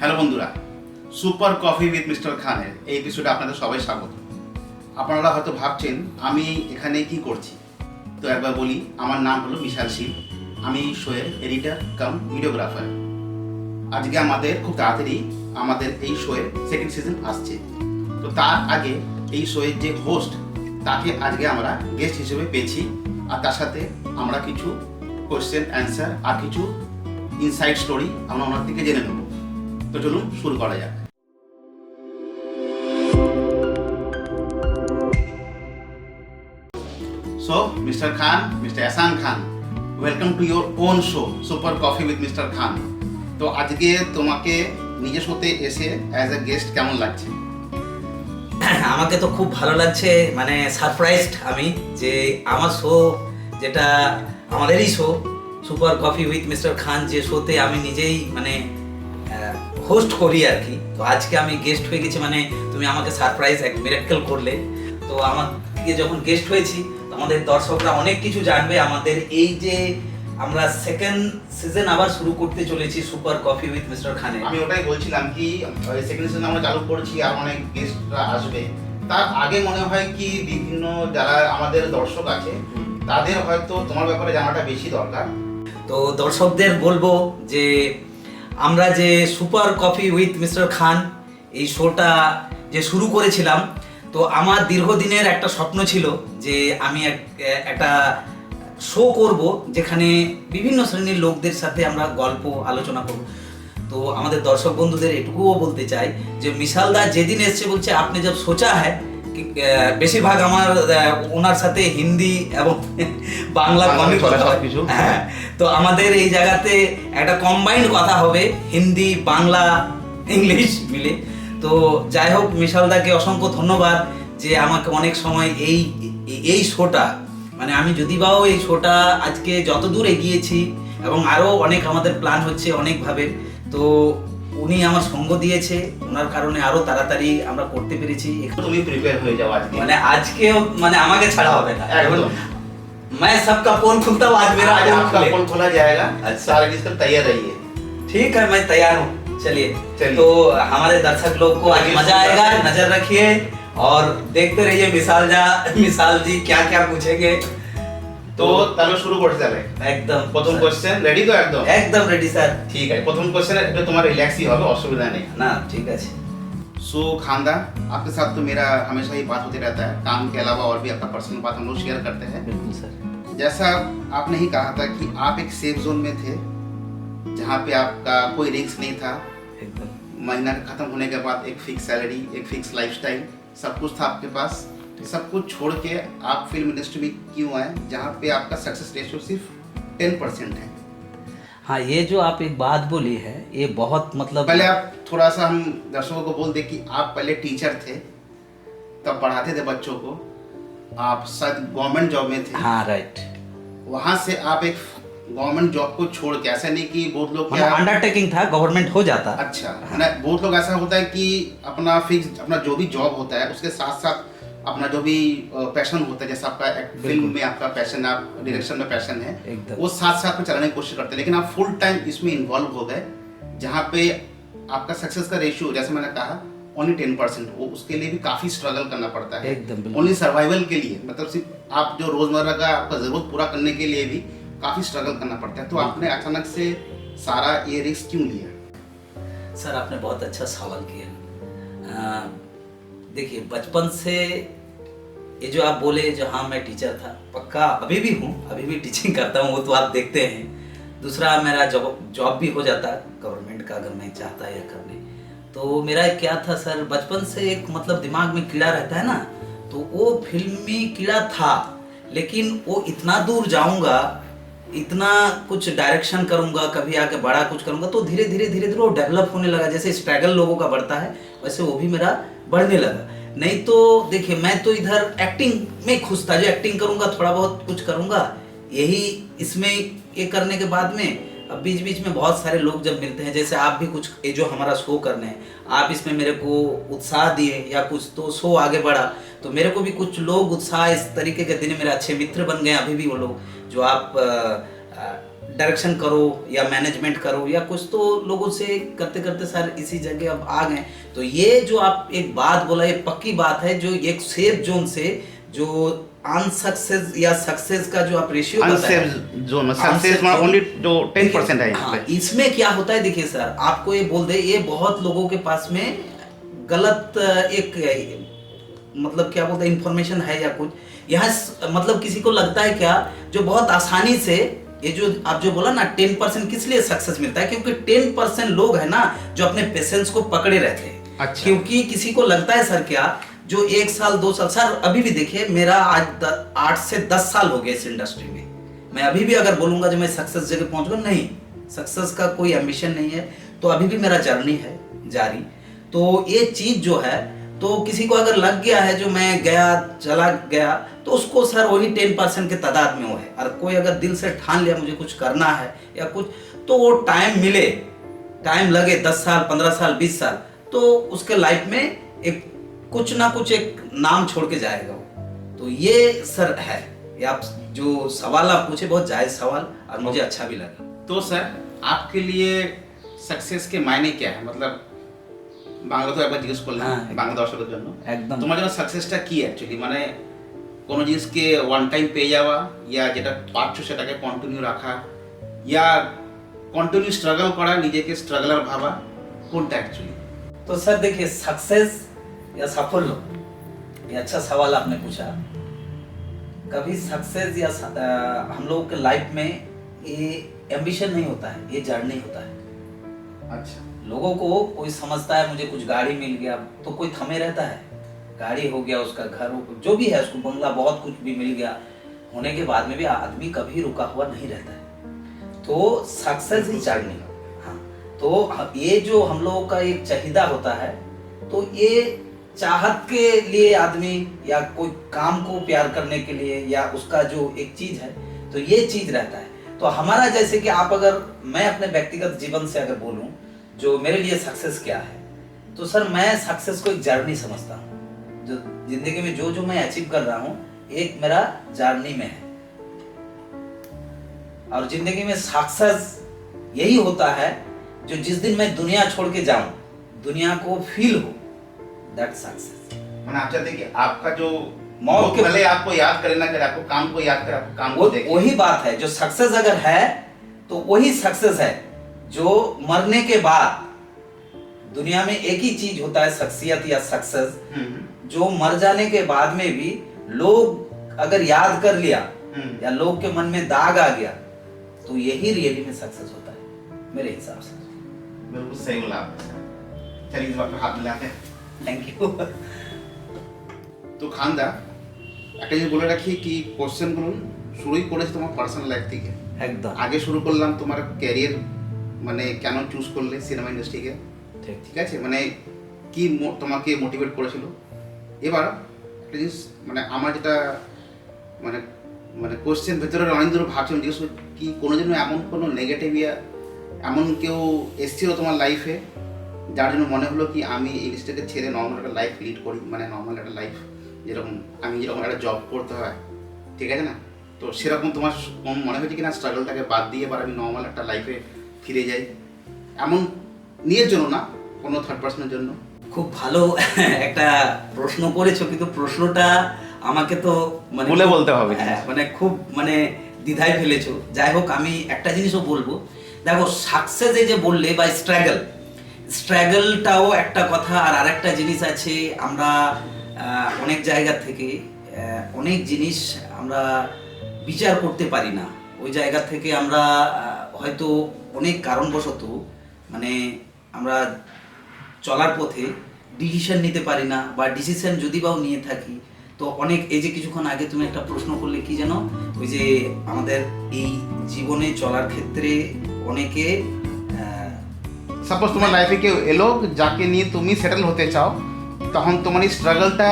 Hello বন্ধুরা, super coffee with mister খানের এই এপিসোডে আপনাদের সবাই স্বাগত। আপনারা হয়তো ভাবছেন আমি এখানে কি করছি। তো একবার বলি, আমার নাম হলো বিশাল শীল। আমি শোয়ের এডিটর কাম ভিডিওগ্রাফার। আজকে আমাদের খুব তাড়াতাড়ি আমাদের এই শোয়ের সেকেন্ড সিজন আসছে। তো তার আগে এই শোয়ের যে হোস্ট তাকে আজকে আমরা গেস্ট হিসেবে পেয়েছি, আর তার সাথে আমরা কিছু কোয়েশ্চেন অ্যান্সার আর কিছু ইনসাইড স্টোরি আমরা ওনার থেকে জেনে নেব। তো চলুন শুরু করা যাক। So mister Khan, mister Ehsan Khan, welcome to your own show super coffee with mister Khan. তো আজকে তোমাকে নিজের শোতে এসে অ্যাজ এ গেস্ট কেমন লাগছে? আমাকে তো খুব ভালো লাগছে, মানে সারপ্রাইজড আমি যে আমার শো, যেটা আমাদেরই show super coffee with mister Khan, যে শোতে আমি নিজেই মানে হোস্ট করি আর কি। তো আজকে আমি গেস্ট হয়ে গেছি, মানে তুমি আমাকে সারপ্রাইজ এক মিরাক্কেল করলে। তো আমার থেকে যখন গেস্ট হয়েছি তো আমাদের দর্শকরা অনেক কিছু জানবে। আমাদের এই যে আমরা সেকেন্ড সিজন আবার শুরু করতে চলেছি সুপার কফি উইথ মিস্টার খানে। আমি ওটাই বলছিলাম কি সেকেন্ড সিজন আমরা চালু করছি আর অনেক গেস্টরা আসবে। তার আগে মনে হয় কি বিভিন্ন যারা আমাদের দর্শক আছে তাদের হয়তো তোমার ব্যাপারে জানাটা বেশি দরকার। তো দর্শকদের বলবো যে আমরা যে সুপার কফি উইথ মিস্টার খান এই শোটা যে শুরু করেছিলাম, তো আমার দীর্ঘদিনের একটা স্বপ্ন ছিল যে আমি একটা শো করব যেখানে বিভিন্ন শ্রেণীর লোকদের সাথে আমরা গল্প আলোচনা করব। তো আমাদের দর্শক বন্ধুদের এটুকুও বলতে চাই যে মিশালদা যেদিন এসছে বলছে আপনি জব সোচা হ্যায়, বেশিরভাগ আমার ওনার সাথে হিন্দি এবং বাংলা কথা হয়। হ্যাঁ, তো আমাদের এই জায়গাতে একটা কম্বাইন্ড কথা হবে, হিন্দি বাংলা ইংলিশ মিলে। তো যাই হোক, মিশালদাকে অসংখ্য ধন্যবাদ যে আমাকে অনেক সময় এই শোটা, মানে আমি যদি বাও এই শোটা আজকে যতদূর এগিয়েছি এবং আরও অনেক আমাদের প্ল্যান হচ্ছে অনেকভাবে, তো উনি আমার সঙ্গ দিয়েছে, ওনার কারণে আরো তাড়াতাড়ি আমরা করতে পেরেছি। তুমি প্রিপেয়ার হয়ে যাও আজকে, মানে আজকেও মানে আমাকে ছাড়া হবে না। একদম मैं सबका पोल खुलता हूँ, आज मेरा आज आपका पोल खोला जाएगा। अच्छा। सारे जिसका तैयार रहिए। ठीक है, मैं तैयार हूँ। चलिए, तो हमारे दर्शक लोग को आज मजा आएगा, नजर रखिए और देखते रहिए मिसाल जी क्या क्या पूछेंगे। তো তাহলে শুরু করতে যাবে একদম প্রথম কোশ্চেন রেডি? তো একদম একদম রেডি স্যার। ঠিক আছে, প্রথম কোশ্চেন এটা তোমার রিল্যাক্সই হবে, অসুবিধা নেই। না ঠিক আছে। सो खानदान, आपके साथ तो मेरा हमेशा ही बात होती रहता है, काम के अलावा और भी आपका पर्सनल बात हम लोग शेयर करते हैं। बिल्कुल सर। जैसा आपने ही कहा था कि आप एक सेफ जोन में थे जहाँ पे आपका कोई रिस्क नहीं था। एकदम महीना खत्म होने के बाद एक फिक्स सैलरी, एक फिक्स लाइफस्टाइल, सब कुछ था आपके पास। सब कुछ छोड़ के आप फिल्म इंडस्ट्री में क्यों आए जहाँ पे आपका सक्सेस रेशियो सिर्फ 10% है? हाँ, ये जो आप एक बात बोली है ये बहुत मतलब, पहले आप थोड़ा सा हम दर्शकों को बोल दे कि आप पहले टीचर थे, तब पढ़ाते थे बच्चों को, आप शायद गवर्नमेंट जॉब में थे। हाँ राइट, वहाँ से आप एक गवर्नमेंट जॉब को छोड़ के, ऐसा नहीं कि बहुत लोग क्या, अंडरटेकिंग था, गवर्नमेंट हो जाता। अच्छा ना, बहुत लोग ऐसा होता है कि अपना फिक्स, अपना जो भी जॉब होता है उसके साथ साथ अपना जो भी पैशन होता है, जैसे आपका फिल्म में आपका पैशन, आप डायरेक्शन में पैशन है, वो साथ साथ में चलाने की कोशिश करते हैं। लेकिन आप फुल टाइम इसमें इन्वॉल्व हो गए जहाँ पे आपका सक्सेस का रेशियो, जैसे मैंने कहा, ओनली 10%। वो उसके लिए भी काफी स्ट्रगल करना पड़ता है, एकदम ओनली सर्वाइवल के लिए, मतलब सिर्फ आप जो रोजमर्रा का आपका जरूरत पूरा करने के लिए भी काफी स्ट्रगल करना पड़ता है। तो आपने अचानक से सारा ये रिस्क क्यों लिया? सर आपने बहुत अच्छा सवाल किया। देखिए, बचपन से ये जो आप बोले, जो हाँ मैं टीचर था, पक्का अभी भी हूँ, अभी भी टीचिंग करता हूँ, वो तो आप देखते हैं। दूसरा मेरा जॉब भी हो जाता गवर्नमेंट का, अगर मैं चाहता या करने। तो मेरा क्या था सर, बचपन से एक मतलब दिमाग में कीड़ा रहता है ना, तो वो फिल्मी कीड़ा था, लेकिन वो इतना दूर जाऊँगा, इतना कुछ डायरेक्शन करूँगा, कभी आके बड़ा कुछ करूँगा, तो धीरे धीरे वो डेवलप होने लगा। जैसे स्ट्रगल लोगों का बढ़ता है वैसे वो भी मेरा बढ़ने लगा। नहीं तो देखिए, मैं तो इधर एक्टिंग में खुश था, जो एक्टिंग करूँगा, थोड़ा बहुत कुछ करूँगा, यही इसमें ये करने के बाद में अब बीच बीच में बहुत सारे लोग जब मिलते हैं, जैसे आप भी कुछ ये जो हमारा शो करने हैं, आप इसमें मेरे को उत्साह दिए या कुछ, तो शो आगे बढ़ा, तो मेरे को भी कुछ लोग उत्साह, इस तरीके के दिन मेरे अच्छे मित्र बन गए। अभी भी वो लोग जो आप डायरेक्शन करो या मैनेजमेंट करो या कुछ, तो लोगों से करते करते सर इसी जगह अब आ गए। तो ये जो आप एक बात बोला, ये पक्की बात है, जो एक सेफ जोन से जो अनसक्सेस या सक्सेस का जो आप रेशियो अनसेफ जोन में सक्सेस में ओनली जो 10% है यहाँ हाँ, पे। इसमें क्या होता है, देखिए सर आपको ये बोल दे, ये बहुत लोगों के पास में गलत एक मतलब क्या बोलते हैं इंफॉर्मेशन है या कुछ यहाँ मतलब किसी को लगता है क्या, जो बहुत आसानी से ये जो आप जो बोला ना 10% किस लिए सक्सेस मिलता है, क्योंकि 10% लोग है ना जो अपने पेशेंस को पकड़े रहते हैं। अच्छा। क्योंकि किसी को लगता है सर क्या, जो 1 साल 2 साल, सर अभी भी देखिए मेरा आज 8 से 10 साल हो गए इस इंडस्ट्री में, मैं अभी भी अगर बोलूंगा जो मैं सक्सेस जगह पहुंच गया, नहीं, सक्सेस का कोई एम्बिशन नहीं है, तो अभी भी मेरा जर्नी है जारी। तो ये चीज जो है, तो किसी को अगर लग गया है जो मैं गया चला गया, तो उसको सर वही 10% के तादाद में वो है। और कोई अगर दिल से ठान लिया मुझे कुछ करना है या कुछ, तो वो टाइम मिले, टाइम लगे 10 साल 15 साल 20 साल, तो उसके लाइफ में एक कुछ ना कुछ एक नाम छोड़ के जाएगा वो। तो ये सर है, ये आप जो सवाल आप पूछे बहुत जायज सवाल और मुझे अच्छा भी लगा। तो सर आपके लिए सक्सेस के मायने क्या है, मतलब বাংলা তো একবার জিজ্ঞেস করলাম বাংলা দর্শকের জন্য, একদম তোমার জন্য সাকসেসটা কি অ্যাকচুয়ালি, মানে কোনো জিনিসকে ওয়ান টাইম পেয়ে যাওয়া, ইয়া যেটা পাচ্ছ সেটাকে কন্টিনিউ রাখা, ইয়া কন্টিনিউ স্ট্রাগল করা, নিজেকে স্ট্রাগলার ভাবা, কোনটা অ্যাকচুয়ালি? तो सर देखिए सक्सेस या साफल्य, ये अच्छा सवाल आपने पूछा। कभी सक्सेस या हम लोगों के लाइफ में ये एम्बिशन नहीं होता है, ये जर्नी होता है। अच्छा। लोगों को कोई समझता है मुझे कुछ गाड़ी मिल गया तो कोई थमे रहता है, गाड़ी हो गया, उसका घर हो, जो भी है, उसको बंगला, बहुत कुछ भी मिल गया होने के बाद में भी आदमी कभी रुका हुआ नहीं रहता है। तो सक्सेस ही जर्नी। हाँ, तो ये जो हम लोगों का एक चाहिदा होता है, तो ये चाहत के लिए आदमी या कोई काम को प्यार करने के लिए या उसका जो एक चीज है, तो ये चीज रहता है। तो हमारा जैसे कि आप अगर मैं अपने व्यक्तिगत जीवन से अगर बोलूं जो मेरे लिए सक्सेस क्या है, तो सर मैं सक्सेस को एक जर्नी समझता हूँ। जो जिंदगी में जो जो मैं अचीव कर रहा हूँ एक मेरा जर्नी में है, और जिंदगी में सक्सेस यही होता है जो जिस दिन मैं दुनिया छोड़ के जाऊं, दुनिया को फील हो, दैट सक्सेस। মানে आप चाहते हैं कि आपका जो मौत के भले आपको याद करे ना करे, आपको काम को याद करे, आपको काम को देखे, वही बात है। जो सक्सेस अगर है तो वही सक्सेस है जो मरने के बाद, दुनिया में एक ही चीज होता है शख्सियत या सक्सेस, जो मर जाने के बाद में भी लोग अगर याद कर लिया या लोग के मन में दाग आ गया, तो यही रियली में सक्सेस होता है मेरे हिसाब से। बिल्कुल सही बोला आपने। चलिए इस बात पे हाथ मिलाते हैं। Thank you. তো খান্দা একটা জিনিস বলে রাখি কি কোশ্চেনগুলো শুরুই করেছি তোমার পার্সোনাল লাইফ থেকে, একদম আগে শুরু করলাম তোমার ক্যারিয়ার, মানে কেন চুজ করলে সিনেমা ইন্ডাস্ট্রিকে, ঠিক ঠিক আছে, মানে কি তোমাকে মোটিভেট করেছিল। এবার একটা জিনিস মানে আমার যেটা মানে মানে কোশ্চেন ভেতরে অনেক দূর ভাবছিলাম, জিজ্ঞেস করি কি কোনোদিনও এমন কোনো নেগেটিভ ইয়া এমন কেউ এসেছিল তোমার লাইফে যার জন্য মনে হলো কি আমি এই জিনিসটাকে ছেড়ে নর্মাল একটা লাইফ লিড করি, মানে নর্মাল একটা লাইফ যেরকম আমি যেরকম একটা জব করতে হয়, ঠিক আছে না, তো সেরকম তোমার মনে হয়েছে কি না স্ট্রাগলটাকে বাদ দিয়ে এবার আমি নর্মাল একটা লাইফে ফিরে যাই, এমন নিজের জন্য না, কোনো থার্ড পার্সনের জন্য? খুব ভালো একটা প্রশ্ন করেছো, কিন্তু প্রশ্নটা আমাকে তো মানে বলে বলতে হবে, হ্যাঁ, মানে খুব মানে দ্বিধায় ফেলেছো। যাই হোক, আমি একটা জিনিসও বলবো, দেখো সাকসেস এই যে বললে বা স্ট্রাগলটাও একটা কথা, আর আরেকটা জিনিস আছে, আমরা অনেক জায়গা থেকে অনেক জিনিস আমরা বিচার করতে পারি না, ওই জায়গা থেকে আমরা হয়তো অনেক কারণবশত মানে আমরা চলার পথে ডিসিশন নিতে পারি না, বা ডিসিশন যদি বাও নিয়ে থাকি তো অনেক, এই যে কিছুক্ষণ আগে তুমি একটা প্রশ্ন করলে কি যেন, ওই যে আমাদের এই জীবনে চলার ক্ষেত্রে অনেকে সাপোজ তোমার লাইফে কেউ এলো যাকে নিয়ে তুমি সেটেল হতে চাও, তখন তোমার এই স্ট্রাগলটা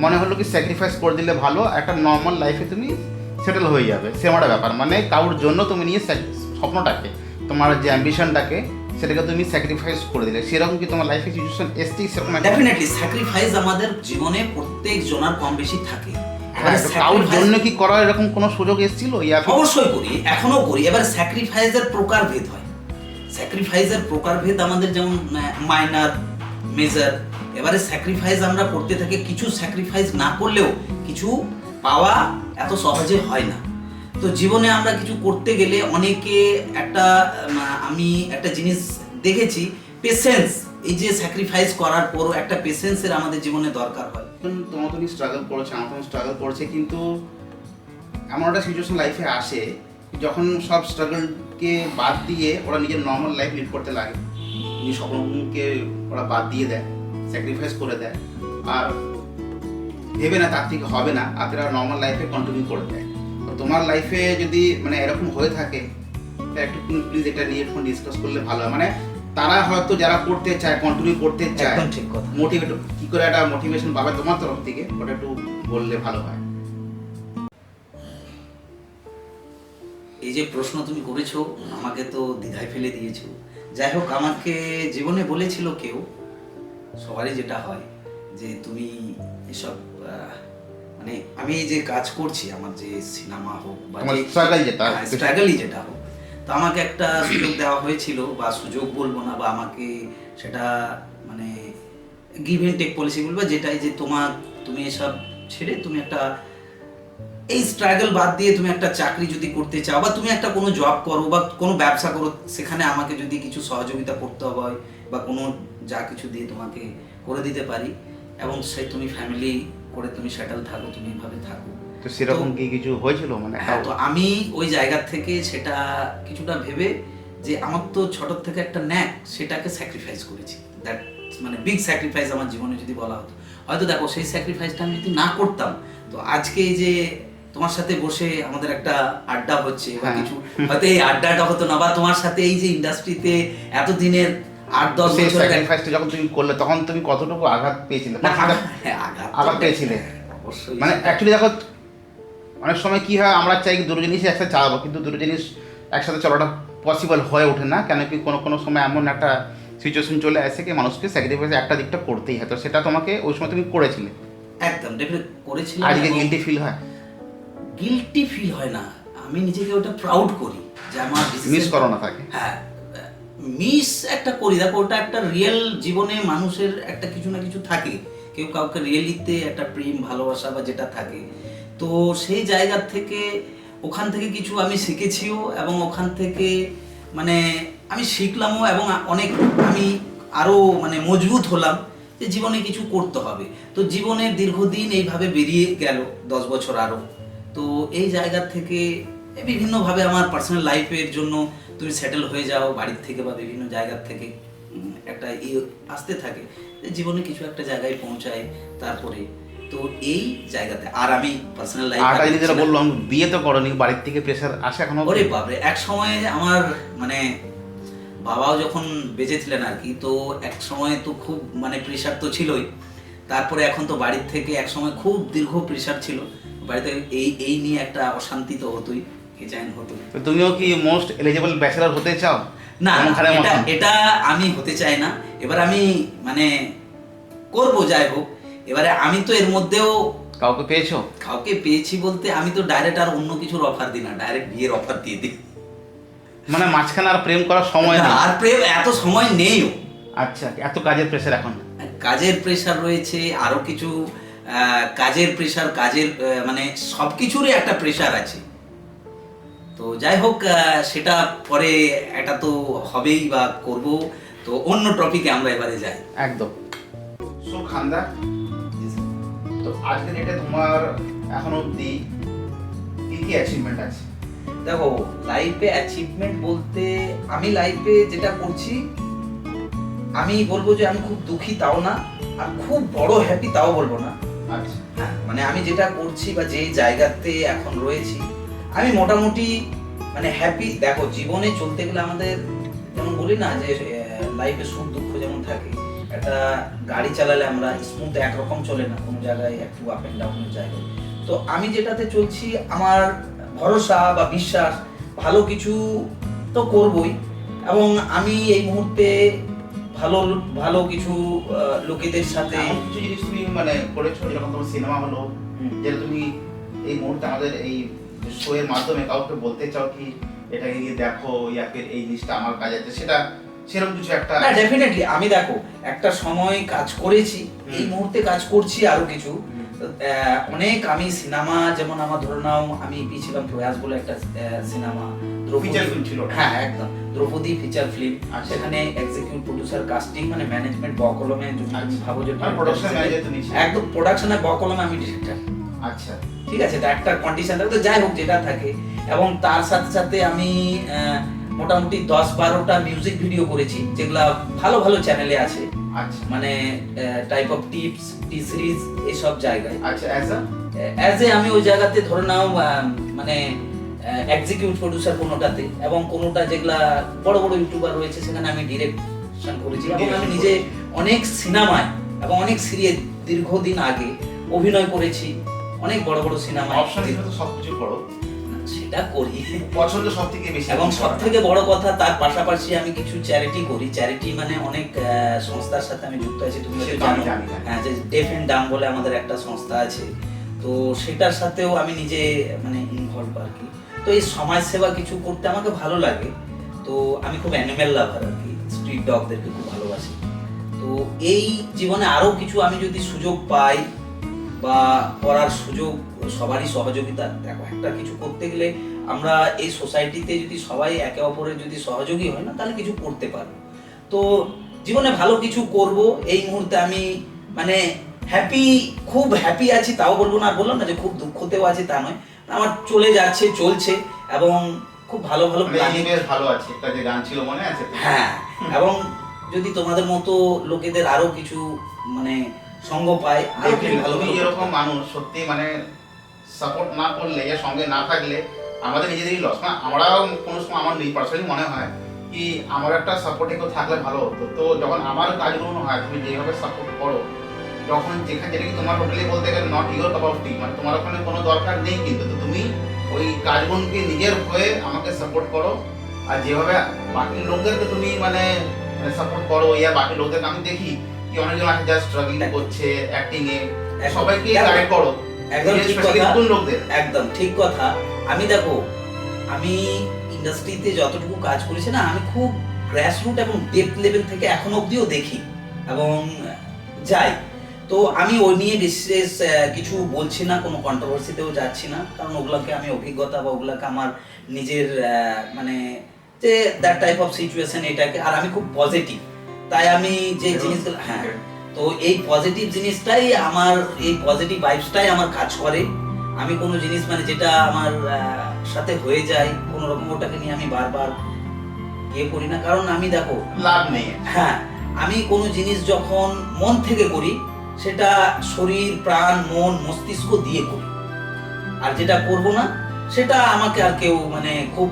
মনে হলো কি স্যাক্রিফাইস করে দিলে ভালো, একটা নর্মাল লাইফে তুমি সেটেল হয়ে যাবে, সেরকম একটা ব্যাপার, মানে কারোর জন্য তুমি নিয়ে স্বপ্নটাকে, তোমার যে অ্যাম্বিশনটাকে সেটাকে তুমি স্যাক্রিফাইস করে দিলে, সেরকম কি তোমার লাইফে সিচুয়েশন এসেছে সেরকম? ডেফিনেটলি স্যাক্রিফাইস আমাদের জীবনে প্রত্যেক জনের কম বেশি থাকে। হ্যাঁ, তো কারোর জন্য কি করার এরকম কোনো সুযোগ এসেছিল? অবশ্যই করি, এখনো করি। এবার স্যাক্রিফাইসের প্রকারভেদ হয়। স্যাক্রিফাইসের প্রকারভেদ আমাদের যেমন মাইনার, মেজর। এবারে স্যাক্রিফাইস আমরা করতে থাকি, কিছু স্যাক্রিফাইস না করলেও কিছু পাওয়া এত সহজে হয় না। তো জীবনে আমরা কিছু করতে গেলে অনেকে আমি একটা জিনিস দেখেছি, পেশেন্স। এই যে স্যাক্রিফাইস করার পরও একটা পেশেন্সের আমাদের জীবনে দরকার হয়। তোমার তুমি স্ট্রাগল করেছে, আমার তুমি স্ট্রাগল করেছে, কিন্তু এমন একটা সিচুয়েশন লাইফে আসে যখন সব স্ট্রাগলকে বাদ দিয়ে ওরা নিজের নর্মাল লাইফ লিড করতে লাগে, নিজের স্বপ্নকে ওরা বাদ দিয়ে দেয়, স্যাক্রিফাইস করে দেয়, আর ভেবে না তার থেকে হবে না, আর তারা নর্মাল লাইফে কন্টিনিউ করে দেয়। তো তোমার লাইফে যদি মানে এরকম হয়ে থাকে, একটু প্লিজ এটা নিয়ে একটু ডিসকাস করলে ভালো হয়। মানে তারা হয়তো যারা করতে চায়, কন্টিনিউ করতে চায়, একদম ঠিক কথা। মোটিভেট কি করে একটা মোটিভেশন পাবে তোমার তরফ থেকে, ওটা একটু বললে ভালো হয়। এই যে প্রশ্ন তুমি করেছো, আমাকে তো দ্বিধায় ফেলে দিয়েছো। যাই হোক, আমাকে জীবনে বলেছিল কেউ, সবারই যেটা হয়, যে তুমি এসব মানে আমি যে কাজ করছি, আমার যে সিনেমা হোক বা স্ট্রাগলই যেটা হোক, তো আমাকে একটা সুযোগ দেওয়া হয়েছিল, বা সুযোগ বলবো না, বা আমাকে সেটা মানে গিভ এন্ড টেক পলিসি বলবো, যেটাই যে তুমি এসব ছেড়ে তুমি একটা এই স্ট্রাগল বাদ দিয়ে তুমি একটা চাকরি যদি করতে চাও, বা তুমি একটা কোনো জব করো বা কোনো ব্যবসা করো, সেখানে আমাকে যদি কিছু সহযোগিতা করতে হয় বা কোনো যা কিছু দিয়ে তোমাকে করে দিতে পারি, এবং সে তুমি ফ্যামিলি করে তুমি সেটেল থাকো, তুমি এভাবে থাকো। তো সেরকম কি কিছু হয়েছিল? মানে হ্যাঁ, তো আমি ওই জায়গা থেকে সেটা কিছুটা ভেবে, যে আমার তো ছোট থেকে একটা ন্যাক, সেটাকে স্যাক্রিফাইস করেছি। দ্যাট মানে বিগ স্যাক্রিফাইস আমার জীবনে যদি বলা হতো। হয়তো দেখো, সেই স্যাক্রিফাইসটা আমি যদি না করতাম, তো আজকে এই যে তোমার সাথে বসে আমাদের একটা আড্ডা হচ্ছে বা কিছু, হয়তো এই আড্ডাটা হতো না, বা তোমার সাথে এই যে ইন্ডাস্ট্রিতে এতদিনের 8-10 বছর স্যাক্রিফাইসটা যখন তুমি করলে, তখন তুমি কতটুকু আঘাত পেয়েছিলে? আঘাত পেয়েছিলে অবশ্যই। মানে অ্যাকচুয়ালি দেখো, অনেক সময় কি হয়, আমরা চাই দুটো জিনিস একসাথে চালাবো, কিন্তু দুটো জিনিস একসাথে চলাটা পসিবল হয়ে ওঠে না। কেন কি কোনো সময় এমন একটা সিচুয়েশন চলে আসে কি মানুষকে স্যাক্রিফাইস একটা দিকটা করতেই হয়। তো সেটা তোমাকে ওই সময় তুমি করেছিলে। একদম ডেফিনেট করেছিলাম। আজকে গিল্টি ফিল হয়? গিল্টি ফিল হয় না, আমি নিজেকে ওটা প্রাউড করি যে আমার মিস করো না থাকে। হ্যাঁ, মিস একটা করি। দেখো, ওটা একটা রিয়েল জীবনে মানুষের একটা কিছু না কিছু থাকে, কেউ কাউকে রিয়েলিতে একটা প্রেম ভালোবাসা বা যেটা থাকে, তো সেই জায়গা থেকে ওখান থেকে কিছু আমি শিখেছিও, এবং ওখান থেকে মানে আমি শিখলামও, এবং অনেক আমি আরও মানে মজবুত হলাম যে জীবনে কিছু করতে হবে। তো জীবনের দীর্ঘদিন এইভাবে বেরিয়ে গেল, 10 বছর আরও। তো এই জায়গা থেকে বিভিন্নভাবে আমার পার্সোনাল লাইফের জন্য তুমি সেটেল হয়ে যাও বাড়ির থেকে বা বিভিন্ন জায়গার থেকে, একটা আসতে থাকে যে জীবনে কিছু একটা জায়গায় পৌঁছায়। তারপরে তো এই জায়গাতে আর আমি পার্সোনাল লাইফ যেটা বললাম, বিয়ে তো করনি, বাড়ির থেকে প্রেশার আসে এখনো? ওরে বাপরে, এক সময় আমার মানে বাবাও যখন বেঁচে ছিলেন আর কি, তো এক সময় তো খুব মানে প্রেশার তো ছিলই। তারপরে এখন তো বাড়ির থেকে এক সময় খুব দীর্ঘ প্রেশার ছিল বাড়িতে, এই নিয়ে একটা অশান্তি তো হতোই, কেজাইন হতোই। তো তুমিও কি মোস্ট এলিজিবল ব্যাচেলর হতে চাও? না, এটা আমি হতে চাই না। এবার আমি মানে করবো, যাই হোক। এবারে আমি তো এর মধ্যেও কাউকে পেয়েছো? কাউকে পেয়েছি বলতে, আমি তো ডাইরেক্ট আর অন্য কিছুর অফার দিই না, ডাইরেক্ট বিয়ের অফার দিয়ে দিই। মানে মাঝখানে আর প্রেম করার সময় নেই? আর প্রেম এত সময় নেইও। আচ্ছা, এত কাজের প্রেশার এখন? কাজের প্রেশার রয়েছে, আরো কিছু কাজের প্রেশার, কাজের মানে সব কিছুরই একটা প্রেশার আছে। তো যাই হোক, সেটা পরে এটা তো হবেই বা করব। তো অন্য টপিকে আমরা এবারে যাই। একদম। সো খান্দা, তো আজকের ডেটে তোমার এখন অবধি কি কি অ্যাচিভমেন্ট আছে? দেখো, লাইফে অ্যাচিভমেন্ট বলতে আমি লাইফে যেটা করছি, আমি বলবো যে আমি খুব দুঃখী তাও না, আর খুব বড় হ্যাপি তাও বলবো না। আচ্ছা, হ্যাঁ, মানে আমি যেটা করছি বা যেই জায়গাতে এখন রয়েছি, আমি মোটামুটি মানে হ্যাপি। দেখো, জীবনে চলতে গেলে আমাদের যেমন বলি না যে লাইফে সুখ দুঃখ যেমন থাকে, একটা গাড়ি চালালে আমরা স্মুথ একরকম চলে না, কোনো জায়গায় একটু আপ এন্ড ডাউনের জায়গায়। তো আমি যেটাতে চলছি, আমার ভরসা বা বিশ্বাস ভালো কিছু তো করবই, এবং আমি এই মুহূর্তে ভালো ভালো কিছু লোকেদের সাথে কিছু জিনিস তুমি মানে করেছো, যেরকম তোমার সিনেমা হলো, যেটা তুমি এই মুহূর্তে আমাদের এই শো এর মাধ্যমে কাউকে বলতে চাও কি এটাকে গিয়ে দেখো ইয়াকে এই জিনিসটা আমার কাজে আছে, সেটা সেরকম কিছু একটা? না, ডেফিনেটলি আমি দেখো একটা সময় কাজ করেছি, এই মুহূর্তে কাজ করছি আরো কিছু। অনেক আমি সিনেমা, যেমন আমার ধরে নাও আমি ছিলাম প্রয়াস বলে একটা সিনেমা, ফিচার ফিল্ম ছিল। হ্যাঁ একদম, দ্রৌপদী ফিচার ফিল্ম। আচ্ছা। সেখানে এক্সিকিউটিভ প্রডিউসার, কাস্টিং মানে ম্যানেজমেন্ট বকলমে, যদি তুমি ভাবো যে প্রোডাকশন ম্যানেজার তুমি ছিলে। একদম প্রোডাকশনে বকলমে আমি ডিরেক্টর। আচ্ছা, ঠিক আছে, তো একটা কন্ডিশন থাকে, তো যাই হোক যেটা থাকে। এবং তার সাথে সাথে আমি মোটামুটি 10-12টা মিউজিক ভিডিও করেছি, যেগুলা ভালো ভালো চ্যানেলে আছে, আচ্ছা, মানে type of tips, T series, এইসব জায়গায়। আচ্ছা। অ্যাজ এ আমি ওই জায়গাতে ধরে নাও মানে এক্সিকিউটিভ প্রডিউসার কোনোটাতে, এবং কোনোটা যেগুলা বড় বড় ইউটিউবার রয়েছে সেখানে আমি ডিরেকশন করেছি। এবং আমি নিজে অনেক সিনেমায় এবং অনেক সিরিয়াল দীর্ঘদিন আগে অভিনয় করেছি, অনেক বড় বড় সিনেমায়। অপশন হিসেবে তো সবকিছু করো, সেটা করি, পছন্দ সবথেকে বেশি। এবং সব থেকে বড় কথা তার পাশাপাশি আমি কিছু চ্যারিটি করি। চ্যারিটি মানে অনেক সংস্থার সাথে আমি যুক্ত আছি, তুমি হয়তো জানো। হ্যাঁ, যে ডেফ এন্ড ডাম বলে আমাদের একটা সংস্থা আছে, তো সেটার সাথেও আমি নিজে মানে ইনভলভ আর কি। তো এই সমাজ সেবা কিছু করতে আমাকে ভালো লাগে। তো আমি খুব অ্যানিমেল লাভার আর কি, স্ট্রিট ডগদেরকে খুব ভালোবাসি। তো এই জীবনে আরো কিছু আমি যদি সুযোগ পাই বা করার সুযোগ, সবারই সহযোগিতা, দেখো একটা কিছু করতে গেলে আমরা এই সোসাইটিতে যদি সবাই একে অপরের যদি সহযোগী হয় না, তাহলে কিছু করতে পারবো। তো জীবনে ভালো কিছু করব। এই মুহূর্তে আমি মানে হ্যাপি, খুব হ্যাপি আছি তাও বলবো না, বললাম না যে খুব দুঃখতেও আছি তা নয়, আমার চলে যাচ্ছে, চলছে, এবং খুব ভালো ভালো প্ল্যানিং। বেশ ভালো আছে, একটা যে গান ছিল মনে আছে? হ্যাঁ, এবং যদি তোমাদের মতো লোকেদের আরো কিছু মানে সঙ্গ পায়, আরো কিছু ভালো তুমি ভালো এরকম মানুষ সত্যি মানে সাপোর্ট না করলে, এর সঙ্গে না থাকলে আমাদের নিজেদেরই লস। না, আমরাও কোনো সময় আমার পার্সোনালি মনে হয় কি আমার একটা সাপোর্টে কেউ থাকলে ভালো হতো। তো যখন আমার কাজগুলো হয়, তুমি যেভাবে সাপোর্ট করো, যখন যেখানে যেটা কি তোমার টোটালি বলতে গেলে নট ইউর কাপ অফ টি, মানে তোমার ওখানে কোনো দরকার নেই, কিন্তু তো তুমি ওই কাজগুলোকে নিজের হয়ে আমাকে সাপোর্ট করো। আর যেভাবে বাকি লোকদেরকে তুমি মানে সাপোর্ট করো, ইয়া বাকি লোকদেরকে আমি দেখি কি অনেকজন আছে যা স্ট্রাগলিং করছে অ্যাক্টিং এ, সবাইকে গাইড করো। একদম ঠিক কথা, নতুন লোকদের একদম ঠিক কথা। আমি দেখো, আমি ইন্ডাস্ট্রিতে যতটুকু কাজ করেছি না, আমি খুব গ্রাসরুট এবং ডেপথ লেভেল থেকে এখন অবধিও দেখি এবং যাই। তো আমি ওই নিয়ে বিশেষ কিছু বলছি না, কোনো কন্ট্রোভার্সিতেও যাচ্ছি না, কারণ ওগুলোকে আমি অভিজ্ঞতা বা ওগুলোকে আমার নিজের মানে যে দ্যাট টাইপ অফ সিচুয়েশন এটাকে, আর আমি খুব পজিটিভ, তাই আমি যে জিনিসগুলো, হ্যাঁ, তো এই পজিটিভ জিনিসটাই আমার, এই পজিটিভ ভাইবসটাই আমার কাজ করে। আমি কোনো জিনিস মানে যেটা আমার সাথে হয়ে যায় কোনো রকম, ওটাকে নিয়ে আমি বারবার ইয়ে করি না, কারণ আমি দেখো লাভ নেই। হ্যাঁ, আমি কোনো জিনিস যখন মন থেকে করি, সেটা শরীর, প্রাণ, মন, মস্তিষ্ক দিয়ে করি। আর যেটা করব না, সেটা আমাকে আর কেউ মানে খুব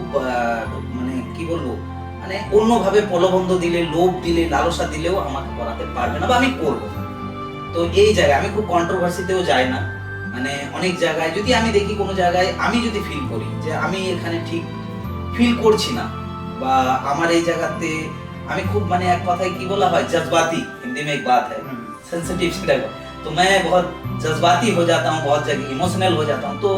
মানে কি বলবো, মানে অন্যভাবে প্রলোভন দিলে, লোভ দিলে, লালসা দিলেও আমাকে করাতে পারবে না বা আমি করবো না। তো এই জায়গায় আমি খুব কন্ট্রোভার্সিতেও যাই না। মানে অনেক জায়গায় যদি আমি দেখি, কোনো জায়গায় আমি যদি ফিল করি যে আমি এখানে ঠিক ফিল করছি না, বা আমার এই জায়গাতে আমি খুব মানে এক কথায় কি বলা হয়, जज्बाती, हिंदी में एक बात है, सेंसिटिव सेटा, तो मैं बहुत जज्बाती हो जाता हूँ, बहुत जगह इमोशनल हो जाता हूँ। তো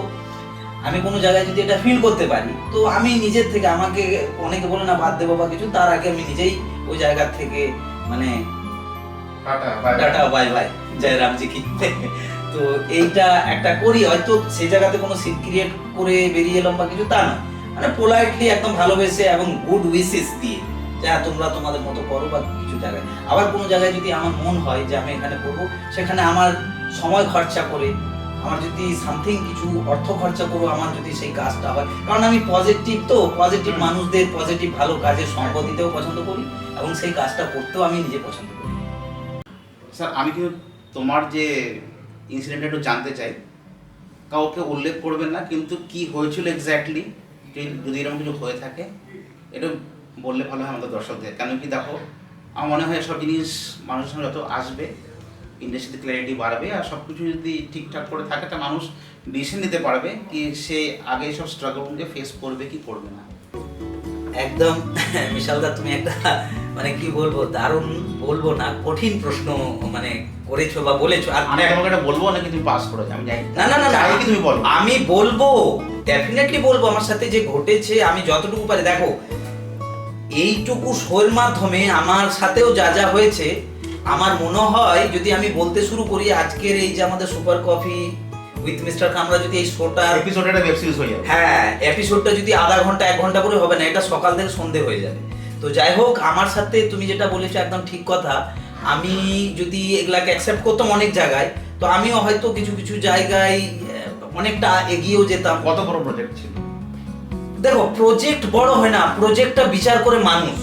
আমি কোনো জায়গায় যদি এটা ফিল করতে পারি, তো আমি নিজের থেকে, আমাকে অনেকে বলে না বাদ দেবো বা কিছু, তার আগে আমি নিজেই ওই জায়গা থেকে মানে টাটা বাই বাই, জয় রামজি কি। তো এইটা একটা করি, হয়তো সেই জায়গাতে কোনো সিন ক্রিয়েট করে বেরিয়ে এলাম বা কিছু তা না, মানে পোলাইটলি একদম ভালোবেসে এবং গুড উইশেস দিয়ে, যা তোমরা তোমাদের মতো করো বা কিছু জায়গায়। আবার কোনো জায়গায় যদি আমার মন হয় যে আমি এখানে করবো, সেখানে আমার সময় খরচা করে, আমার যদি সামথিং কিছু অর্থ খরচা করবো, আমার যদি সেই কাজটা হয়, কারণ আমি পজিটিভ, তো পজিটিভ মানুষদের পজিটিভ ভালো কাজের সঙ্গ দিতেও পছন্দ করি এবং সেই কাজটা করতেও আমি নিজে পছন্দ করি। স্যার, আমি কিন্তু তোমার যে ইনসিডেন্টটা একটু জানতে চাই। কাউকে উল্লেখ করবেন না, কিন্তু কি হয়েছিল এক্স্যাক্টলি, যদি এরকম কিছু হয়ে থাকে এটা বললে ভালো হয় আমাদের দর্শকদের। কেন কি দেখো, আমার মনে হয় সব জিনিস মানুষের সামনে যত আসবে, ইন্ডাস্ট্রিতে ক্ল্যারিটি বাড়বে, আর সব কিছু যদি ঠিকঠাক করে থাকে, তা মানুষ ডিসিশন নিতে পারবে কি সে আগে সব স্ট্রাগলকে ফেস করবে কি করবে না। একদম বিশালদা, তুমি একটা মানে কি বলবো, দারুণ বলবো না, কঠিন প্রশ্ন মানে করেছো বা বলেছো। আর আমি তোমাকে এটা বলবো নাকি তুমি পাস করে আমি জানি না না না না, চাই কি তুমি বলো। আমি বলবো, ডেফিনেটলি বলবো আমার সাথে যে ঘটেছে আমি যতটুকু পারি। দেখো, এইটুকু শোর মাধ্যমে আমার সাথেও যা যা হয়েছে, আমার মনে হয় যদি আমি বলতে শুরু করি আজকের এই যে আমাদের সুপার কফি উইথ মিস্টার খান, আমরা যদি এই শোটা এপিসোডে একটা ওয়েব সিরিজ হয়ে যাবে। হ্যাঁ, এপিসোডটা যদি আধা ঘন্টা 1 ঘন্টা করে হবে না, এটা সকাল থেকে সন্ধে হয়ে যাবে। তো যাই হোক, আমার সাথে তুমি যেটা বলেছো একদম ঠিক কথা। আমি যদি এগুলাকে অ্যাকসেপ্ট করতাম অনেক জায়গায়, তো আমিও হয়তো কিছু কিছু জায়গায় অনেকটা এগিয়েও যেতাম। কত বড় প্রজেক্ট ছিল? দেখো, প্রজেক্ট বড় হয় না, প্রজেক্টটা বিচার করে মানুষ।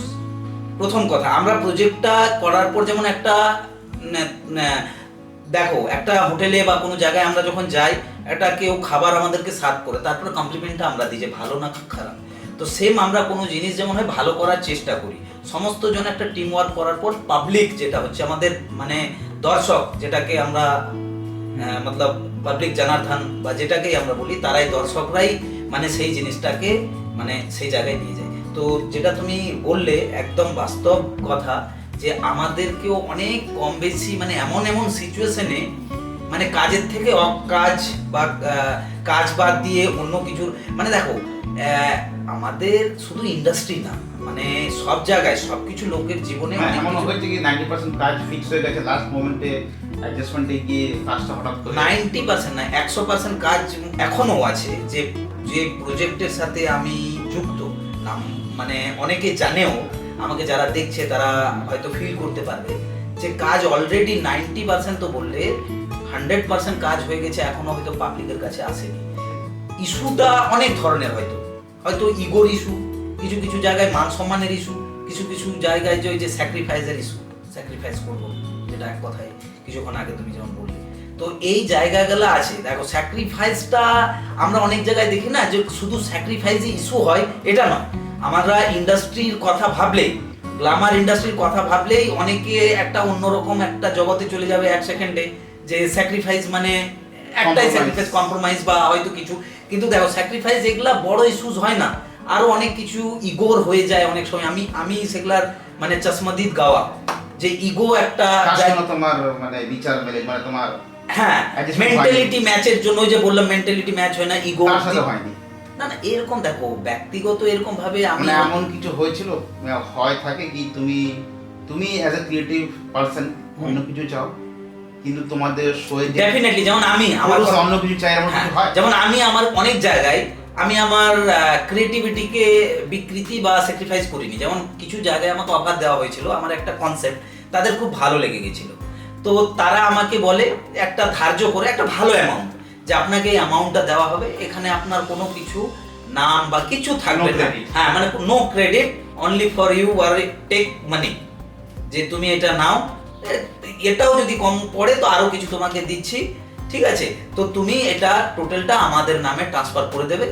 প্রথম কথা, আমরা প্রজেক্টটা করার পর যেমন একটা দেখো, একটা হোটেলে বা কোনো জায়গায় আমরা যখন যাই, একটা কেউ খাবার আমাদেরকে সার্ভ করে, তারপরে কমপ্লিমেন্টটা আমরা দিই যে ভালো না খারাপ। তো সেম আমরা কোনো জিনিস যেমন হয় ভালো করার চেষ্টা করি, সমস্ত জন একটা টিম ওয়ার্ক করার পর পাবলিক যেটা হচ্ছে আমাদের মানে দর্শক, যেটাকে আমরা মতলব পাবলিক জনার্দন বা যেটাকেই আমরা বলি, তারাই দর্শকরাই মানে সেই জিনিসটাকে মানে সেই জায়গায় নিয়ে যায়। তো যেটা তুমি বললে একদম বাস্তব কথা, যে আমাদেরকেও অনেক কম বেশি মানে এমন এমন সিচুয়েশনে মানে কাজের থেকে অকাজ বা কাজ বাদ দিয়ে অন্য কিছুর মানে দেখো, আমাদের শুধু ইন্ডাস্ট্রি না, মানে সব জায়গায় সবকিছু লোকের জীবনে অনেক এমন কিছু- হয়েছে কি 90% কাজ ফিক্স হয়ে গেছে, লাস্ট মোমেন্টে অ্যাডজাস্টমেন্টে গিয়ে কাজটা হঠাৎ করে 90% না, 100% কাজ এখনো আছে। যে যে প্রজেক্টের সাথে আমি যুক্ত নাম মানে অনেকে জানেও, আমাকে যারা দেখছে তারা হয়তো ফিল করতে পারবে যে কাজ অলরেডি 90% তো বললে 100% কাজ হয়ে গেছে, এখনো হয়তো পাবলিকের কাছে আসেনি। ইস্যুটা অনেক ধরনের, হয়তো হয়তো ইগোর ইস্যু, কিছু কিছু জায়গায় মান সম্মানের ইস্যু, কিছু কিছু জায়গায় যে ওই যে স্যাক্রিফাইসের ইস্যু, স্যাক্রিফাইস করবো যেটা এক কথায় কিছুক্ষণ আগে তুমি যেমন বললে। তো এই জায়গাগুলো আছে। দেখো, স্যাক্রিফাইসটা আমরা অনেক জায়গায় দেখি না যে শুধু স্যাক্রিফাইসই ইস্যু হয়, এটা নয়। আমরা ইন্ডাস্ট্রির কথা ভাবলে, গ্ল্যামার ইন্ডাস্ট্রির কথা ভাবলেই অনেকে একটা অন্যরকম একটা জগতে চলে যাবে 1 সেকেন্ডে, যে স্যাক্রিফাইস মানে একটাই স্যাক্রিফাইস, কম্প্রোমাইজ বা হয়তো কিছু। কিন্তু দেখো, স্যাক্রিফাইস এগুলা বড় ইস্যুস হয় না, আরো অনেক কিছু ইগোর হয়ে যায় অনেক সময়। আমি সেগুলার মানে চশমাদিদ গাওয়া, যে ইগো একটা তোমার মানে বিচার মেলে মানে তোমার হ্যাঁ মেন্টালিটি ম্যাচের জন্য, ওই যে বললাম মেন্টালিটি ম্যাচ হয় না, ইগো তার সাথে হয়নি। না না, এরকম দেখো ব্যক্তিগত এরকম ভাবে আমি মানে এমন কিছু হয়েছিল, হয় থাকে কি তুমি তুমি অ্যাজ এ ক্রিয়েটিভ পারসন অন্য কিছু চাও, কিন্তু তোমাদের শোয়ে ডেফিনেটলি, যেমন আমি আমার অন্য কিছু চাই, এমন কিছু হয়? যেমন আমি আমার অনেক জায়গায় আমি আমার ক্রিয়েটিভিটিকে বিকৃতি বা স্যাক্রিফাইস করিনি। যেমন কিছু জায়গায় আমাকে অফার দেওয়া হয়েছিল, আমার একটা কনসেপ্ট তাদের খুব ভালো লেগে গেছিল, তো তারা আমাকে বলে একটা ধার্য করে একটা ভালো অ্যামাউন্ট, যে আপনাকে এই অ্যামাউন্টটা দেওয়া হবে, এখানে আপনার কোনো কিছু নাম বা কিছু থাকবে না, হ্যাঁ মানে no credit, only for you are take money, যে তুমি এটা নাও, এটাও যদি কম পড়ে তো আরো কিছু তোমাকে দিচ্ছি, ঠিক আছে, তো তুমি এটা টোটালটা আমাদের নামে ট্রান্সফার করে দেবে,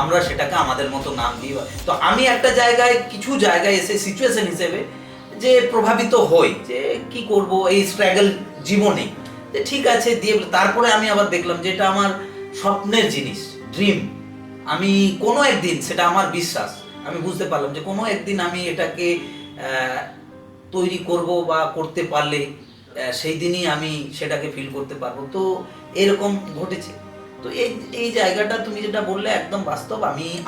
আমরা সেটাকে আমাদের মতো নাম দিই। তো আমি একটা জায়গায় কিছু জায়গায় এসে সিচুয়েশন হিসেবে যে প্রভাবিত হই, যে কি করব এই স্ট্রাগল জীবনে, যে ঠিক আছে দিয়ে। তারপরে আমি আবার দেখলাম যে এটা আমার স্বপ্নের জিনিস, ড্রিম। আমি কোনো একদিন, সেটা আমার বিশ্বাস, আমি বুঝতে পারলাম যে কোনো একদিন আমি এটাকে তৈরি করব বা করতে পারলে সেই দিনই আমি সেটাকে ফিল করতে পারবো। তো এরকম ঘটেছে। তো এই এই জায়গাটা তুমি যেটা বললে একদম বাস্তব।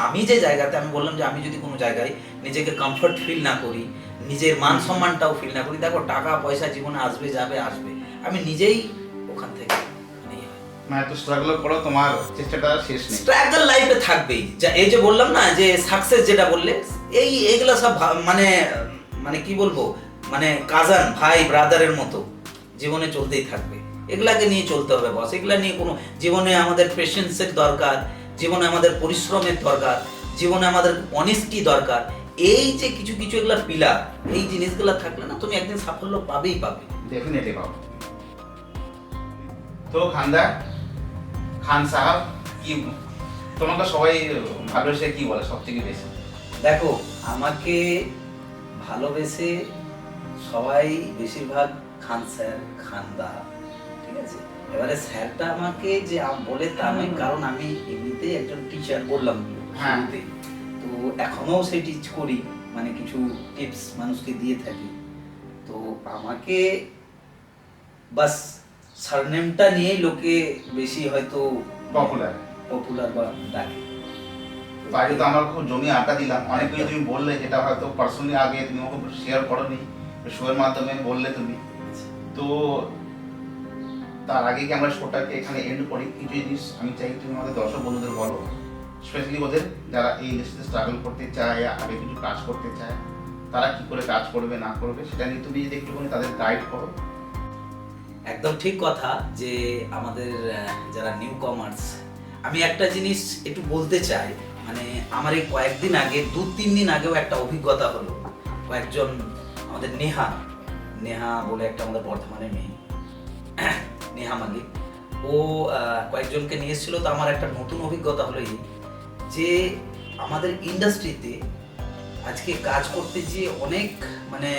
আমি যে জায়গাতে আমি বললাম যে আমি যদি কোনো জায়গায় নিজেকে কমফর্ট ফিল না করি, নিজের মান সম্মানটাও ফিল না করি, দেখো টাকা পয়সা জীবনে আসবে যাবে আসবে, আমি নিজেই ওখান থেকে মানে এত স্ট্রাগল করো, তোমার চেষ্টাটা শেষ নেই, স্ট্রাগল লাইফে থাকবেই। যা এই যে বললাম না যে সাকসেস যেটা বললে, এইগুলা সব মানে মানে কি বলবো, মানে কাজান ভাই ব্রাদারের মতো জীবনে চলতেই থাকবে। এগুলাকে নিয়ে চলতে হবে বস, এগুলা নিয়ে কোনো, জীবনে আমাদের পেশেন্সের দরকার, জীবনে আমাদের পরিশ্রমের দরকার, জীবনে আমাদের অনেস্টি দরকার। এই যে কিছু কিছু এগুলা পিলার, এই জিনিসগুলা থাকলে না তুমি একদিন সাফল্য পাবেই পাবে, ডেফিনেটলি পাবো। তো খান সাহেব, কি তোমাকে সবাই ভালোবেসে কি বলে সব থেকে বেশি? দেখো, আমাকে ভালোবেসে সবাই বেশিরভাগ খান স্যার, খানদা, ঠিক আছে। এবারে স্যারটা আমাকে যে বলে তা নয়, কারণ আমি এমনিতেই একজন টিচার, বললাম শুরুতেই। তো এখনও সেটি করি, মানে কিছু টিপস মানুষকে দিয়ে থাকি। তো আমাকে বাস সারনেমটা নিয়েই লোকে বেশি হয়তো পপুলার বা ডাকে। আগে তো আমরা খুব জমি আড্ডা দিলাম, অনেক কিছু তুমি বললে যেটা হয়তো পার্সোনালি আগে তুমি আমাকে শেয়ার করোনি, শোয়ের মাধ্যমে বললে তুমি। তো তার আগে কি আমরা শোটাকে এখানে এন্ড করি, কিছু জিনিস আমি চাই তুমি আমাদের দর্শক বন্ধুদের বলো, স্পেশালি ওদের যারা এই ইন্ডাস্ট্রিতে স্ট্রাগল করতে চায়, আগে কিছু কাজ করতে চায়, তারা কি করে কাজ করবে না করবে সেটা নিয়ে তুমি যদি একটুখানি তাদের গাইড করো। একদম ঠিক কথা, যে আমাদের যারা নিউ কমার্স, আমি একটা জিনিস একটু বলতে চাই। মানে আমার এই কয়েকদিন আগে 2-3 দিন আগেও একটা অভিজ্ঞতা হলো। কয়েকজন আমাদের নেহা বলে একটা আমাদের বর্ধমানের মেয়ে, নেহা মালিক, ও কয়েকজনকে নিয়ে এসেছিল। তো আমার একটা নতুন অভিজ্ঞতা হলো এই যে আমাদের ইন্ডাস্ট্রিতে আজকে কাজ করতে যে অনেক মানে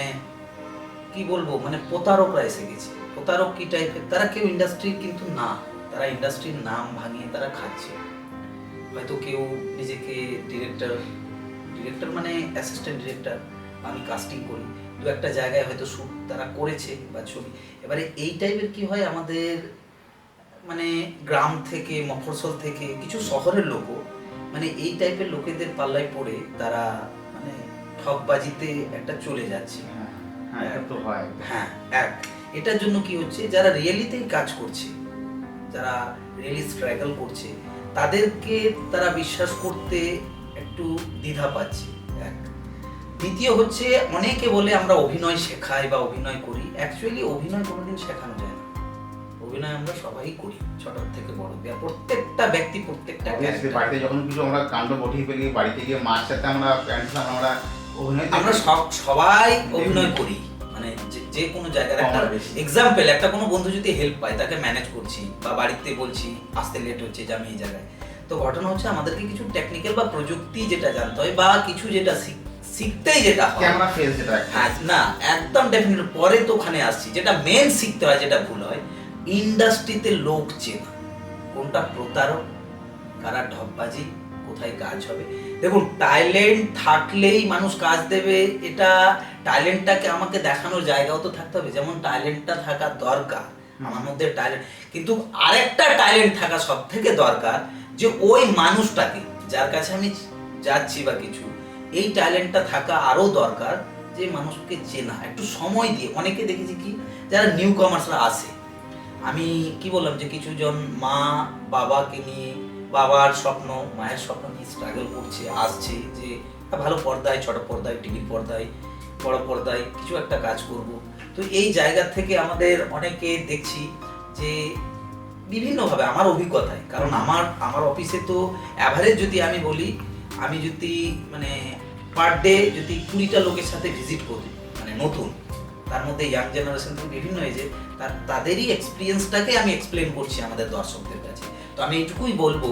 কি বলবো, মানে প্রতারকরা এসে গেছে। প্রতারক কি টাইপের, তারা কেউ ইন্ডাস্ট্রির কিন্তু না, তারা ইন্ডাস্ট্রির নাম ভাঙিয়ে তারা খাচ্ছে। হয়তো কেউ নিজেকে ডিরেক্টর মানে অ্যাসিস্ট্যান্ট ডিরেক্টর, আমি কাস্টিং করি, দু একটা জায়গায় হয়তো শ্যুট তারা করেছে বা ছবি। এবারে এই টাইপের কি হয়, আমাদের মানে গ্রাম থেকে মফস্বল থেকে কিছু শহরের লোকও মানে এই টাইপের লোকেদের পাল্লায় পড়ে তারা মানে ঠকবাজিতে একটা চলে যাচ্ছে। হ্যাঁ, এটা তো হয়। হ্যাঁ, এটার জন্য কি হচ্ছে, যারা রিয়েলিতেই কাজ করছে, যারা রিয়েলি স্ট্রাগল করছে, তাদেরকে তারা বিশ্বাস করতে একটু দ্বিধা পাচ্ছে। এক, দ্বিতীয় হচ্ছে অনেকে বলে আমরা অভিনয় শেখাই বা অভিনয় করি। অ্যাকচুয়ালি অভিনয় কোনোদিন শেখানো যায় না। অভিনয় আমরা সবাই করি, ছোট থেকে বড়, প্রত্যেকটা ব্যক্তি প্রত্যেকটা বাড়িতে যখন কিছু আমরা কাণ্ড ঘটিয়ে ফেলি, বাড়িতে গিয়ে মার সাথে আমরা আমরা অভিনয়, আমরা সবাই অভিনয় করি। মানে যে কোনো জায়গার একটা এক্সাম্পল, একটা কোনো বন্ধু যদি হেল্প পায়, তাকে ম্যানেজ করছি বা বাড়িতে বলছি আসতে লেট হচ্ছে যে আমি এই জায়গায়, তো ঘটনা হচ্ছে আমাদেরকে কিছু টেকনিক্যাল বা প্রযুক্তি যেটা জানতে হয় বা কিছু যেটা শিখতেই যেটা হয়, ক্যামেরা ফেস যেটা, হ্যাঁ না একদম ডেফিনেটলি পরে তো ওখানে আসছি। যেটা মেন শিখতে হয়, যেটা ভুল হয়, ইন্ডাস্ট্রিতে লোক চেনা, কোনটা প্রতারক, কারা ঢপবাজি, কোথায় কাজ হবে। দেখুন, ট্যালেন্ট থাকলেই মানুষ কাজ দেবে, এটা ট্যালেন্টটাকে আমাকে দেখানোর জায়গাও তো থাকতে হবে। যেমন ট্যালেন্টটা থাকা দরকার, আমার মধ্যে ট্যালেন্ট, কিন্তু আরেকটা ট্যালেন্ট থাকা সব থেকে দরকার, যে ওই মানুষটাকে যার কাছে আমি যাচ্ছি বা কিছু, এই ট্যালেন্টটা থাকা আরও দরকার, যে মানুষকে চেনা, একটু সময় দিয়ে। অনেকে দেখেছি কি, যারা নিউ কমার্সরা আসে, আমি কি বললাম যে কিছুজন মা বাবাকে নিয়ে, বাবার স্বপ্ন মায়ের স্বপ্ন নিয়ে স্ট্রাগল করছে, আসছে যে ভালো পর্দায়, ছোট পর্দায়, টিভির পর্দায়, বড় পর্দায় কিছু একটা কাজ করব। তো এই জায়গা থেকে আমাদের অনেকে দেখছি যে বিভিন্নভাবে, আমার অভিজ্ঞতায়, কারণ আমার অফিসে তো অ্যাভারেজ যদি আমি বলি, আমি যদি মানে পার ডে যদি 20টা লোকের সাথে ভিজিট করি, মানে নতুন, তার মধ্যে ইয়াং জেনারেশন থেকে বিভিন্ন এজে, তাদেরই এক্সপিরিয়েন্সটাকে আমি এক্সপ্লেন করছি আমাদের দর্শকদের কাছে। তো আমি এইটুকুই বলবো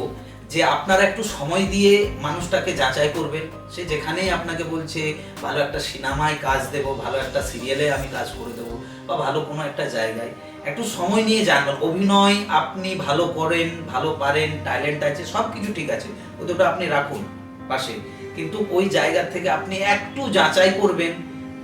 যে আপনারা একটু সময় দিয়ে মানুষটাকে যাচাই করবেন। সে যেখানেই আপনাকে বলছে ভালো একটা সিনেমায় কাজ দেব, ভালো একটা সিরিয়ালে আমি কাজ করে দেবো, বা ভালো কোনো একটা জায়গায়, একটু সময় নিয়ে জানবেন। অভিনয় আপনি ভালো করেন, ভালো পারেন, ট্যালেন্ট আছে, সব কিছু ঠিক আছে, ও দুটো আপনি রাখুন পাশে, কিন্তু ওই জায়গা থেকে আপনি একটু যাচাই করবেন।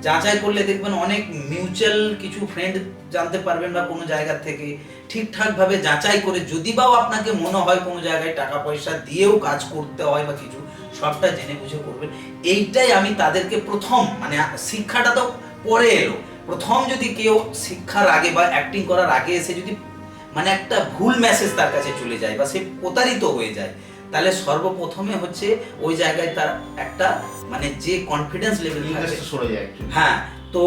যাচাই করলে দেখবেন অনেক মিউচুয়াল কিছু ফ্রেন্ড জানতে পারবেন, বা কোনো জায়গা থেকে ঠিকঠাকভাবে যাচাই করে, যদি বাও আপনাকে মনে হয় কোনো জায়গায় টাকা পয়সা দিয়েও কাজ করতে হয় বা কিছু, সবটা জেনে বুঝে করবেন। এইটাই আমি তাদেরকে প্রথম, মানে শিক্ষাটা তো পরে এলো, প্রথম যদি কেউ শিক্ষার আগে বা অ্যাক্টিং করার আগে এসে যদি মানে একটা ভুল মেসেজ তার কাছে চলে যায় বা সে প্রতারিত হয়ে যায়, তাহলে সর্বপ্রথমে হচ্ছে ওই জায়গায় তার একটা মানে যে কনফিডেন্স লেভেল সরে যায়, হ্যাঁ, তো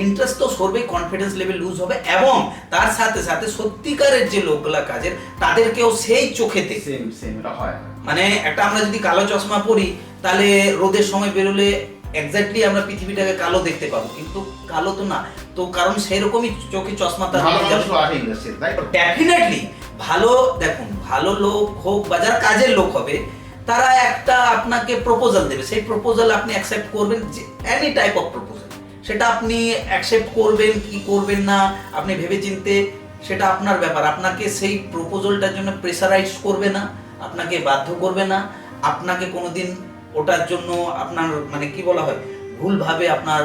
ইন্টারেস্ট তো সরবে, কনফিডেন্স লেভেল লুজ হবে, এবং তার সাথে সাথে সত্যিকারের যে লোকগুলা কাজের, তাদেরকেও সেই চোখেতে হয়। মানে একটা আমরা যদি কালো চশমা পরি, তাহলে রোদের সময় বেরোলে এক্স্যাক্টলি আমরা পৃথিবীটাকে কালো দেখতে পাবো, কিন্তু কালো তো না, তো কারণ সেরকমই চোখে চশমা তার ডেফিনেটলি ভালো। দেখুন, ভালো লোক হোক বা যারা কাজের লোক হবে, তারা একটা আপনাকে প্রপোজাল দেবে, সেই প্রপোজাল আপনি অ্যাকসেপ্ট করবেন, যে এনি টাইপ অফ প্রপোজাল, সেটা আপনি অ্যাকসেপ্ট করবেন কি করবেন না আপনি ভেবেচিন্তে, সেটা আপনার ব্যাপার। আপনাকে সেই প্রপোজালটার জন্য প্রেসারাইজ করবে না, আপনাকে বাধ্য করবে না, আপনাকে কোনোদিন ওটার জন্য আপনার মানে কি বলা হয় ভুলভাবে আপনার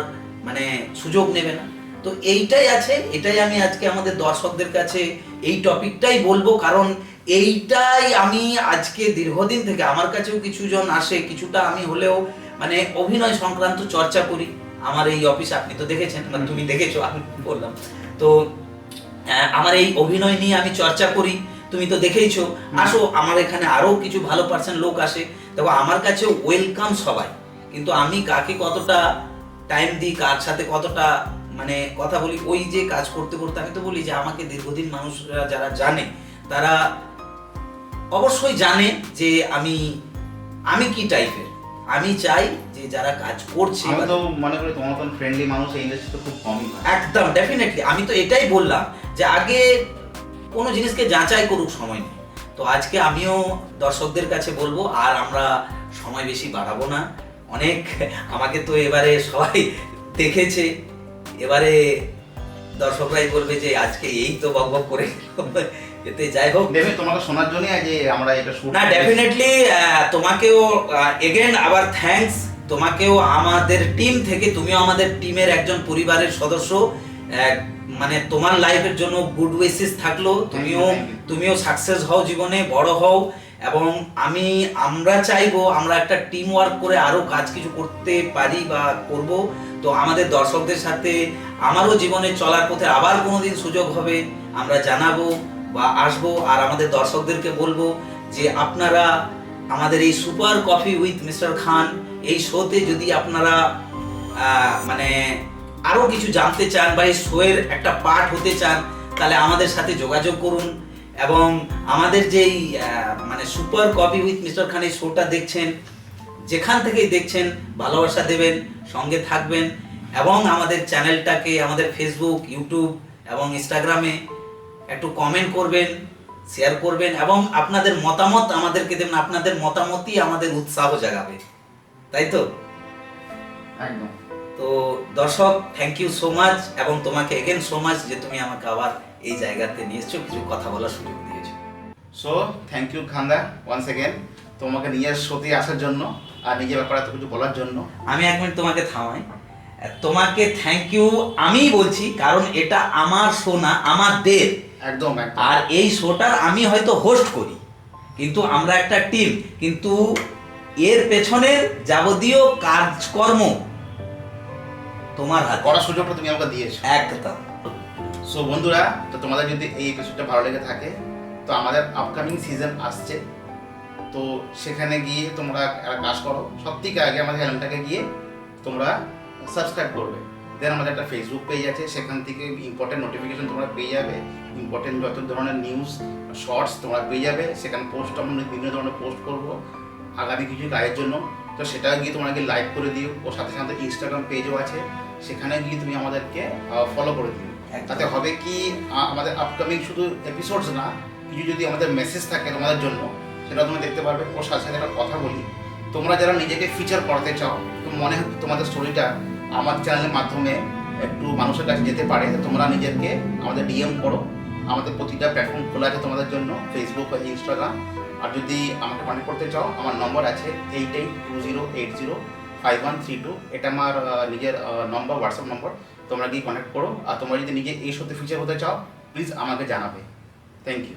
মানে সুযোগ নেবে না। তো এইটাই আছে, এটাই আমি আজকে আমাদের দর্শকদের কাছে এই টপিকটাই বলবো, কারণ এইটাই আমি আজকে দীর্ঘদিন থেকে আমার কাছেও কিছুজন আসে, কিছুটা আমি হলেও মানে অভিনয় সংক্রান্ত চর্চা করি আমার এই অফিসে। আপনি তো দেখেছেন, মানে তুমি দেখেছো, আমি বললাম তো আমার এই অভিনয় নিয়ে আমি চর্চা করি, তুমি তো দেখেইছো। আসো আমার এখানে আরো কিছু ভালো পার্সেন্ট লোক আসে, দেখো আমার কাছে ওয়েলকাম সবাই, কিন্তু আমি কাকে কতটা টাইম দিই, কার সাথে কতটা মানে কথা বলি, ওই যে কাজ করতে করতে আমি তো বলি যে আমাকে দীর্ঘদিন মানুষরা যারা জানে তারা অবশ্যই জানে যে আমি কি টাইপের। আমি চাই যে যারা কাজ করছে, আমি তো মনে করি তোমার মতন ফ্রেন্ডলি মানুষ এই ইন্ডাস্ট্রিতে খুব কমই হয়। একদম ডেফিনেটলি, আমি তো এটাই বললাম যে আগে কোনো জিনিসকে যাচাই করুক, সময় নেই। তো আজকে আমিও দর্শকদের কাছে বলবো, আর আমরা সময় বেশি বাড়াবো না। অনেক আমাকে তো এবারে সবাই দেখেছে, এবারে দর্শকরাই বলবে যে আজকে এই তো বকবক করে এতে যাই হোক। দেবে তোমাকে শোনার জন্য যে আমরা এটা শুট না ডেফিনেটলি তোমাকেও এগেন আবার থ্যাঙ্কস, তোমাকেও আমাদের টিম থেকে, তুমিও আমাদের টিমের একজন পরিবারের সদস্য। মানে তোমার লাইফের জন্য গুড উইশেস থাকলো, তুমিও সাকসেস হও, জীবনে বড় হও। এবং আমরা চাইবো আমরা একটা টিম ওয়ার্ক করে আরো কাজ কিছু করতে পারি বা করব। তো আমাদের দর্শকদের সাথে আমারও জীবনে চলার পথে আবার কোনোদিন সুযোগ হবে আমরা জানাবো বা আসবো। আর আমাদের দর্শকদেরকে বলবো যে আপনারা আমাদের এই সুপার কফি উইথ মিস্টার খান এই শোতে যদি আপনারা মানে আরো কিছু জানতে চান বা এই শোয়ের একটা পার্ট হতে চান, তাহলে আমাদের সাথে যোগাযোগ করুন। এবং আমাদের যেই মানে সুপার কফি উইথ মিস্টার খান এই শোটা দেখছেন, যেখান থেকেই দেখছেন ভালোবাসা দেবেন, সঙ্গে থাকবেন এবং আমাদের চ্যানেলটাকে আমাদের ফেসবুক, ইউটিউব এবং ইনস্টাগ্রামে একটু কমেন্ট করবেন, শেয়ার করবেন এবং আপনাদের মতামত আমাদেরকে দেবেন। আপনাদের মতামতই আমাদের উৎসাহ জাগাবে, তাই তো? একদম। তো দর্শক, থ্যাংক ইউ সো মাচ, এবং তোমাকে এগেন সো মাচ যে তুমি আমাকে আবার এই জায়গাতে নিয়ে এসেছো, কিছু কথা বলার সুযোগ দিয়েছো। সো থ্যাংক ইউ খান্দা ওয়ান্স এগেন, তোমাকে নিজের শোতে আসার জন্য আর নিজের ব্যাপারে এত কিছু বলার জন্য। আমি এক মিনিট তোমাকে থামাই, তোমাকে থ্যাংক ইউ আমি বলছি, কারণ এটা আমার শো না, আমাদের। একদম। আর এই শোটার আমি হয়তো হোস্ট করি, কিন্তু আমরা একটা টিম, কিন্তু এর পেছনের যাবতীয় কাজকর্ম তোমার হাতে, করার সুযোগটা তুমি আমাকে দিয়েছো। একদম। সো বন্ধুরা, তো তোমাদের যদি এই এপিসোডটা ভালো লেগে থাকে, তো আমাদের আপকামিং সিজন আসছে, তো সেখানে গিয়ে তোমরা একটা কাজ করো। সব থেকে আগে আমাদের চ্যানেলটাকে গিয়ে তোমরা সাবস্ক্রাইব করবে। দেন আমাদের একটা ফেসবুক পেজ আছে, সেখান থেকে ইম্পর্টেন্ট নোটিফিকেশন তোমরা পেয়ে যাবে, ইম্পর্টেন্ট যত ধরনের নিউজ শর্টস তোমরা পেয়ে যাবে। সেখানে পোস্ট আমরা বিভিন্ন ধরনের পোস্ট করবো আগামী কিছু কাজের জন্য। তো সেটা গিয়ে তোমরা গিয়ে লাইক করে দিও। ওর সাথে সাথে ইনস্টাগ্রাম পেজও আছে, সেখানে গিয়ে তুমি আমাদেরকে ফলো করে দিও। তাতে হবে কি, আমাদের আপকামিং শুধু এপিসোডস না, কিছু যদি আমাদের মেসেজ থাকে তোমাদের জন্য, সেটা তোমরা দেখতে পারবে। ওর সাথে সাথে একটা কথা বলি, তোমরা যারা নিজেকে ফিচার করতে চাও, তো মনে হয় তোমাদের স্টোরিটা আমার চ্যানেলের মাধ্যমে একটু মানুষের কাছে যেতে পারে, তোমরা নিজেকে আমাদের ডিএম করো। আমাদের প্রতিটা প্ল্যাটফর্ম খোলা আছে তোমাদের জন্য, ফেসবুক বা ইনস্টাগ্রাম। আর যদি আমাকে কন্ট্যাক্ট করতে চাও, আমার নম্বর আছে 8820805132। এটা আমার নিজের নম্বর, হোয়াটসঅ্যাপ নম্বর। তোমরা গিয়ে কন্ট্যাক্ট করো। আর তোমরা যদি নিজে এই শোতে ফিচার হতে চাও, প্লিজ আমাকে জানাবে। Thank you.